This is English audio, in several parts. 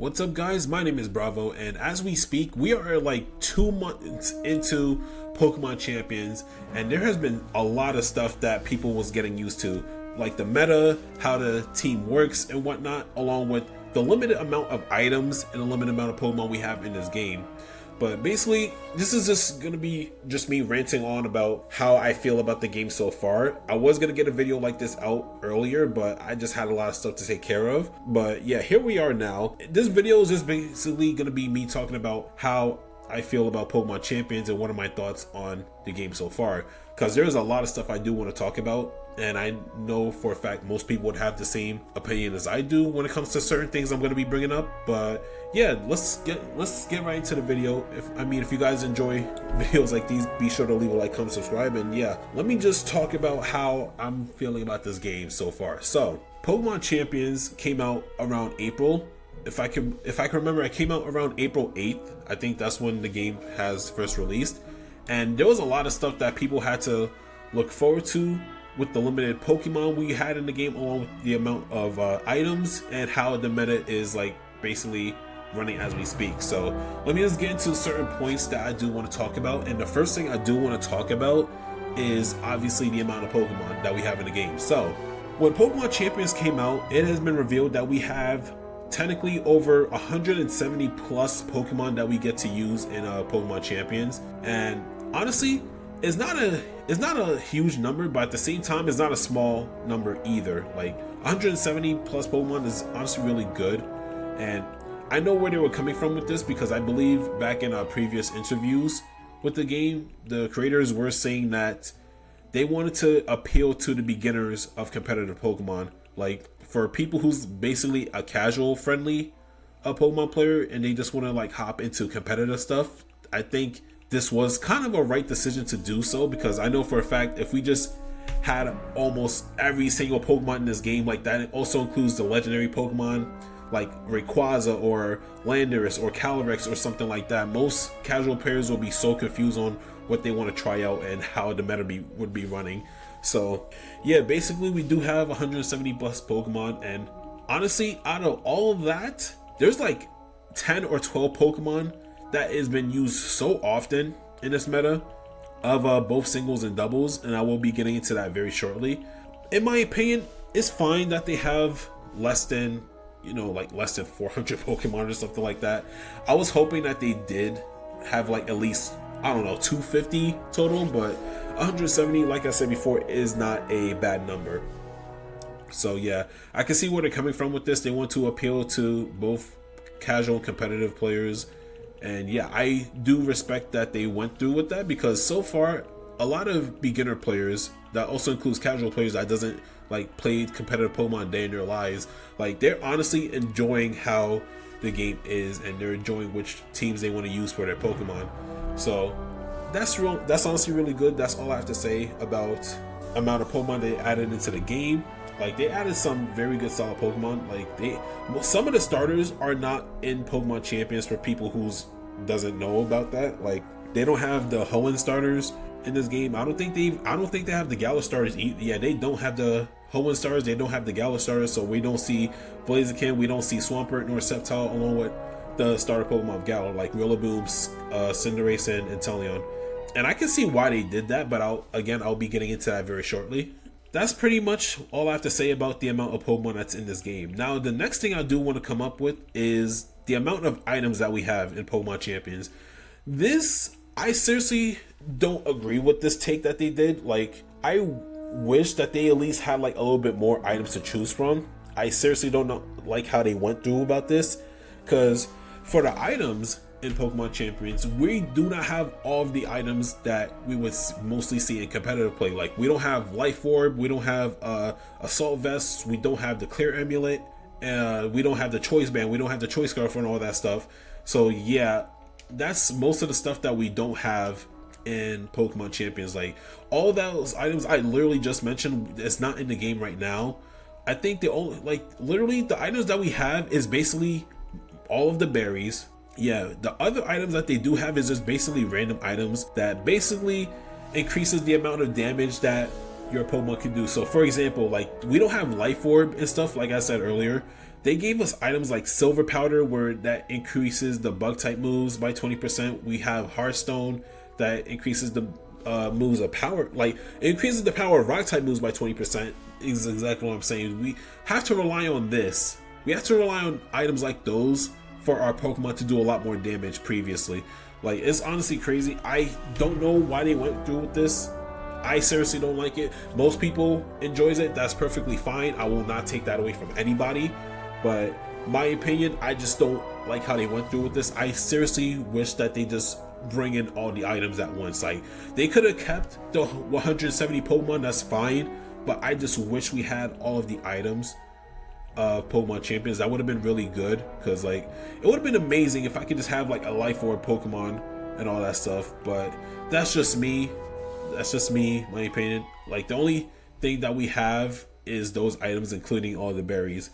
What's up, guys? My name is Bravo, and as we speak, we are like 2 months into Pokemon Champions, and there has been a lot of stuff that people was getting used to, like the meta, how the team works and whatnot, along with the limited amount of items and the limited amount of Pokemon we have in this game. But basically, this is just gonna be just me ranting on about how I feel about the game so far. I was gonna get a video like this out earlier, but I just had a lot of stuff to take care of. But yeah, here we are now. This video is just basically gonna be me talking about how I feel about Pokemon Champions and what are my thoughts on the game so far. Because there's a lot of stuff I do want to talk about, and I know for a fact most people would have the same opinion as I do when it comes to certain things I'm going to be bringing up. But yeah, let's get right into the video. If you guys enjoy videos like these, be sure to leave a like, comment, subscribe, and yeah, let me just talk about how I'm feeling about this game so far. So Pokemon Champions came out around April. If I can remember, it came out around April 8th. I think that's when the game has first released. And there was a lot of stuff that people had to look forward to with the limited Pokemon we had in the game, along with the amount of items and how the meta is like basically running as we speak. So let me just get into certain points that I do want to talk about. And the first thing I do want to talk about is obviously the amount of Pokemon that we have in the game. So when Pokemon Champions came out, it has been revealed that we have technically over 170 plus Pokemon that we get to use in Pokemon Champions. And honestly, it's not a huge number, but at the same time, it's not a small number either. Like 170 plus Pokemon is honestly really good. And I know where they were coming from with this, because I believe back in our previous interviews with the game, the creators were saying that they wanted to appeal to the beginners of competitive Pokemon. Like for people who's basically a casual friendly Pokemon player and they just want to like hop into competitive stuff, I think this was kind of a right decision to do so, because I know for a fact if we just had almost every single Pokemon in this game like that, it also includes the legendary Pokemon like Rayquaza or Landorus or Calyrex or something like that, most casual players will be so confused on what they want to try out and how the meta would be running. So yeah, basically we do have 170 plus Pokemon, and honestly, out of all of that, there's like 10 or 12 Pokemon that has been used so often in this meta of both singles and doubles, and I will be getting into that very shortly. In my opinion, it's fine that they have less than 400 Pokemon or something like that. I was hoping that they did have like at least, I don't know, 250 total, but 170, like I said before, is not a bad number. So yeah, I can see where they're coming from with this. They want to appeal to both casual and competitive players. And yeah, I do respect that they went through with that, because so far a lot of beginner players, that also includes casual players that doesn't like play competitive Pokemon day in their lives, like they're honestly enjoying how the game is, and they're enjoying which teams they want to use for their Pokemon. So that's honestly really good. That's all I have to say about amount of Pokemon they added into the game. Like they added some very good solid Pokemon. Like some of the starters are not in Pokemon Champions for people who doesn't know about that. Like they don't have the Hoenn starters in this game. I don't think they have the Galar starters either. Yeah, they don't have the Hoenn starters. They don't have the Galar starters. So we don't see Blaziken, we don't see Swampert nor Sceptile, along with the starter Pokemon of Galar like Rillaboom, Cinderace, and Inteleon. And I can see why they did that, but I'll be getting into that very shortly. That's pretty much all I have to say about the amount of Pokemon that's in this game. Now, the next thing I do want to come up with is the amount of items that we have in Pokemon Champions. I seriously don't agree with this take that they did. Like, I wish that they at least had like a little bit more items to choose from. I seriously don't know like how they went through about this, because for the items in Pokemon Champions, we do not have all of the items that we would mostly see in competitive play. Like we don't have Life Orb, we don't have Assault Vest, we don't have the Clear Amulet, we don't have the Choice Band, we don't have the Choice Scarf and all that stuff. So yeah, that's most of the stuff that we don't have in Pokemon Champions. Like all those items I literally just mentioned, it's not in the game right now. I think the only, like literally the items that we have is basically all of the berries. Yeah, the other items that they do have is just basically random items that basically increases the amount of damage that your Pokemon can do. So for example, like we don't have Life Orb and stuff, like I said earlier. They gave us items like Silver Powder, where that increases the bug type moves by 20%. We have Hearthstone that increases the moves of power, like it increases the power of rock type moves by 20%. Is exactly what I'm saying. We have to rely on this. We have to rely on items like those for our Pokemon to do a lot more damage previously. Like, it's honestly crazy. I don't know why they went through with this. I seriously don't like it. Most people enjoys it. That's perfectly fine. I will not take that away from anybody. But my opinion, I just don't like how they went through with this. I seriously wish that they just bring in all the items at once. Like, they could have kept the 170 Pokemon, that's fine, but I just wish we had all of the items of Pokemon Champions. That would have been really good, because like it would have been amazing if I could just have like a Life Orb Pokemon and all that stuff. But that's just me. That's just me, my opinion. Like, the only thing that we have is those items, including all the berries.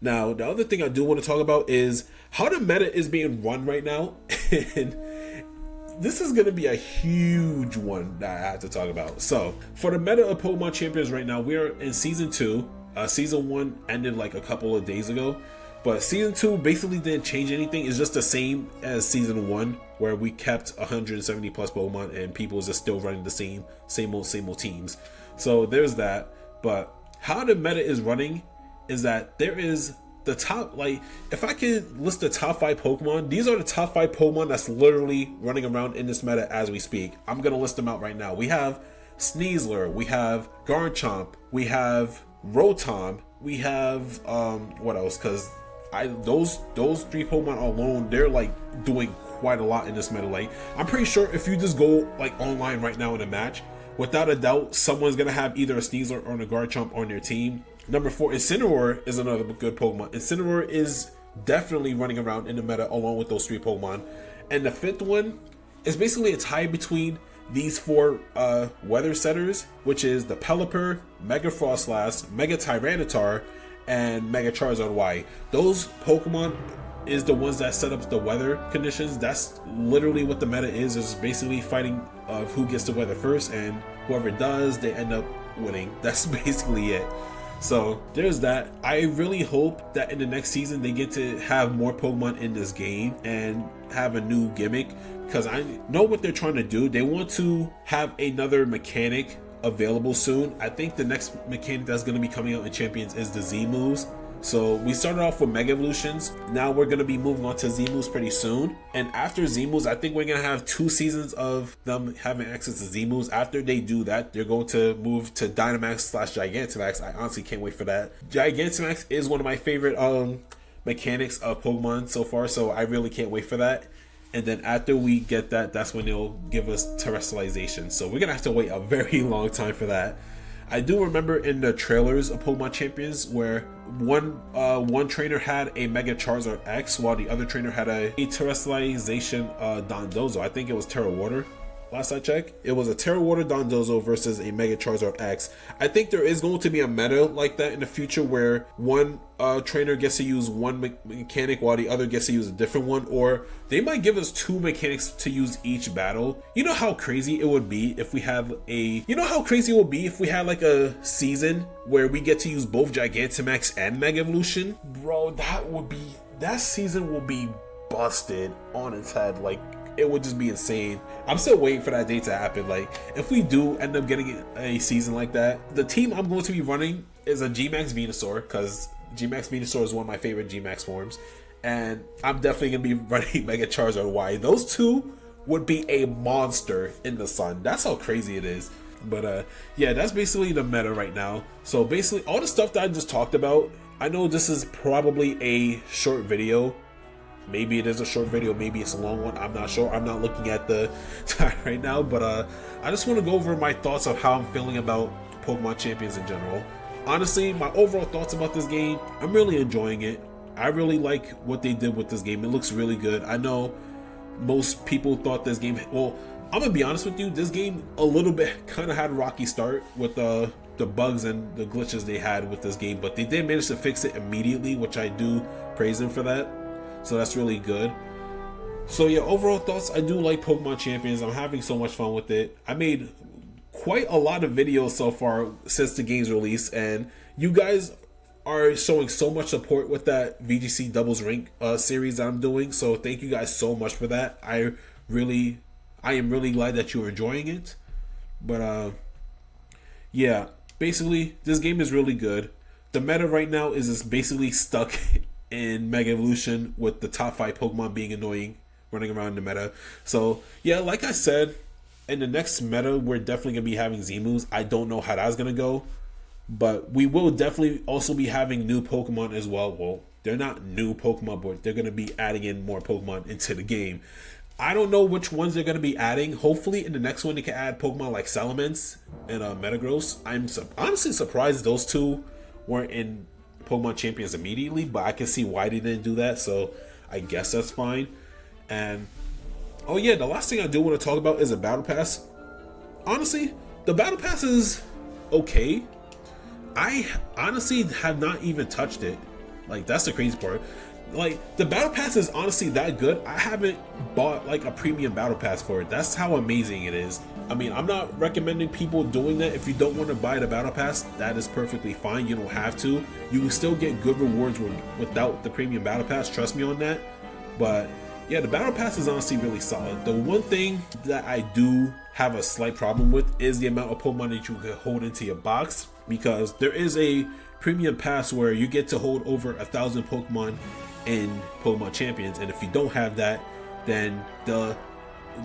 Now, the other thing I do want to talk about is how the meta is being run right now. And this is going to be a huge one that I have to talk about. So, for the meta of Pokemon Champions right now, we are in Season 2. Season 1 ended like a couple of days ago. But Season 2 basically didn't change anything. It's just the same as Season 1, where we kept 170 plus Pokemon and people is just still running the same old teams. So, there's that. But how the meta is running is that there is the top, like, if I could list the top 5 Pokemon, these are the top 5 Pokemon that's literally running around in this meta as we speak. I'm gonna list them out right now. We have Sneasler, we have Garchomp, we have Rotom, we have what else? Because those 3 Pokemon alone, they're like doing quite a lot in this meta. Like, I'm pretty sure if you just go like online right now in a match, without a doubt, someone's gonna have either a Sneasler or a Garchomp on their team. Number 4, Incineroar is another good Pokemon. Incineroar is definitely running around in the meta along with those 3 Pokemon. And the 5th one is basically a tie between these 4 weather setters, which is the Pelipper, Mega Frostlass, Mega Tyranitar, and Mega Charizard Y. Those Pokemon is the ones that set up the weather conditions. That's literally what the meta is basically fighting of who gets the weather first, and whoever does, they end up winning. That's basically it. So there's that. I really hope that in the next season they get to have more Pokemon in this game and have a new gimmick, because I know what they're trying to do. They want to have another mechanic available soon. I think the next mechanic that's going to be coming out in Champions is the Z moves. So we started off with Mega Evolutions. Now we're going to be moving on to Z moves pretty soon. And after Z moves, I think we're going to have 2 seasons of them having access to Z moves. After they do that, they're going to move to Dynamax/Gigantamax. I honestly can't wait for that. Gigantamax is one of my favorite mechanics of Pokemon so far, so I really can't wait for that. And then after we get that, that's when they'll give us terrestrialization. So we're going to have to wait a very long time for that. I do remember in the trailers of Pokemon Champions where one trainer had a Mega Charizard X while the other trainer had a terrestrialization Dondozo. I think it was Terra Water. Last I checked, it was a Terra Water Dondozo versus a Mega Charizard X. I think there is going to be a meta like that in the future where one trainer gets to use one mechanic while the other gets to use a different one, or they might give us 2 mechanics to use each battle. You know how crazy it would be if we have like a season where we get to use both Gigantamax and Mega Evolution? Bro, that season will be busted on its head. Like, it would just be insane. I'm still waiting for that day to happen. Like, if we do end up getting a season like that, the team I'm going to be running is a G-Max Venusaur, because G-Max Venusaur is one of my favorite G-Max forms. and I'm definitely gonna be running Mega Charizard Y. Those two would be a monster in the sun. That's how crazy it is. But yeah, that's basically the meta right now. So basically all the stuff that I just talked about, I know this is probably a short video. Maybe it is a short video, maybe it's a long one, I'm not sure. I'm not looking at the time right now, but I just want to go over my thoughts of how I'm feeling about Pokemon Champions in general. Honestly, my overall thoughts about this game, I'm really enjoying it. I really like what they did with this game. It looks really good. I know most people thought this game, well, I'm gonna be honest with you, this game a little bit kind of had a rocky start with the bugs and the glitches they had with this game, but they did manage to fix it immediately, which I do praise them for that. So that's really good. So yeah, overall thoughts, I do like Pokemon Champions. I'm having so much fun with it. I made quite a lot of videos so far since the game's release, and you guys are showing so much support with that VGC Doubles Rank series that I'm doing. So thank you guys so much for that. I am really glad that you're enjoying it. But yeah, basically this game is really good. The meta right now is just basically stuck in Mega Evolution with the top 5 Pokemon being annoying running around in the meta. So yeah, like I said, in the next meta we're definitely gonna be having Z-moves. I don't know how that's gonna go, but we will definitely also be having new Pokemon as well. Well, they're not new Pokemon, but they're gonna be adding in more Pokemon into the game. I don't know which ones they're gonna be adding. Hopefully in the next one they can add Pokemon like Salamence and Metagross. I'm honestly surprised those two weren't in Pokemon Champions immediately, but I can see why they didn't do that, so I guess that's fine. And oh yeah, the last thing I do want to talk about is a Battle Pass. Honestly, the Battle Pass is okay. I honestly have not even touched it. Like, that's the crazy part. Like, the Battle Pass is honestly that good. I haven't bought like a premium Battle Pass for it. That's how amazing it is. I mean, I'm not recommending people doing that. If you don't want to buy the Battle Pass, that is perfectly fine. You don't have to. You can still get good rewards without the premium Battle Pass. Trust me on that. But yeah, the Battle Pass is honestly really solid. The one thing that I do have a slight problem with is the amount of Pokemon that you can hold into your box, because there is a premium pass where you get to hold over 1,000 Pokemon in Pokemon Champions, and if you don't have that, then the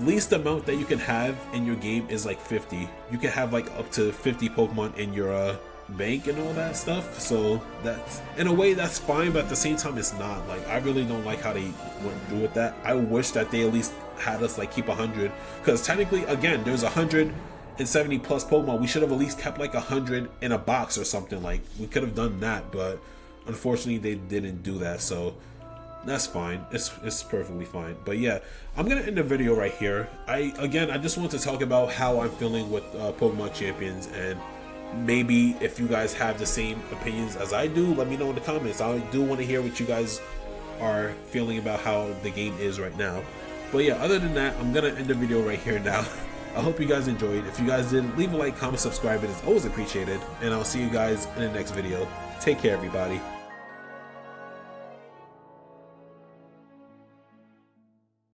least amount that you can have in your game is like 50. You can have like up to 50 Pokemon in your bank and all that stuff. So that's, in a way, that's fine, but at the same time it's not. Like, I really don't like how they went through with that. I wish that they at least had us like keep 100, because technically, again, there's 170 plus Pokemon. We should have at least kept like 100 in a box or something. Like, we could have done that, but unfortunately they didn't do that, so that's fine. It's perfectly fine. But yeah, I'm gonna end the video right here. I just want to talk about how I'm feeling with Pokemon Champions, and maybe if you guys have the same opinions as I do, let me know in the comments. I do want to hear what you guys are feeling about how the game is right now. But yeah, other than that, I'm gonna end the video right here now. I hope you guys enjoyed. If you guys did, leave a like, comment, subscribe. It is always appreciated, and I'll see you guys in the next video. Take care, everybody.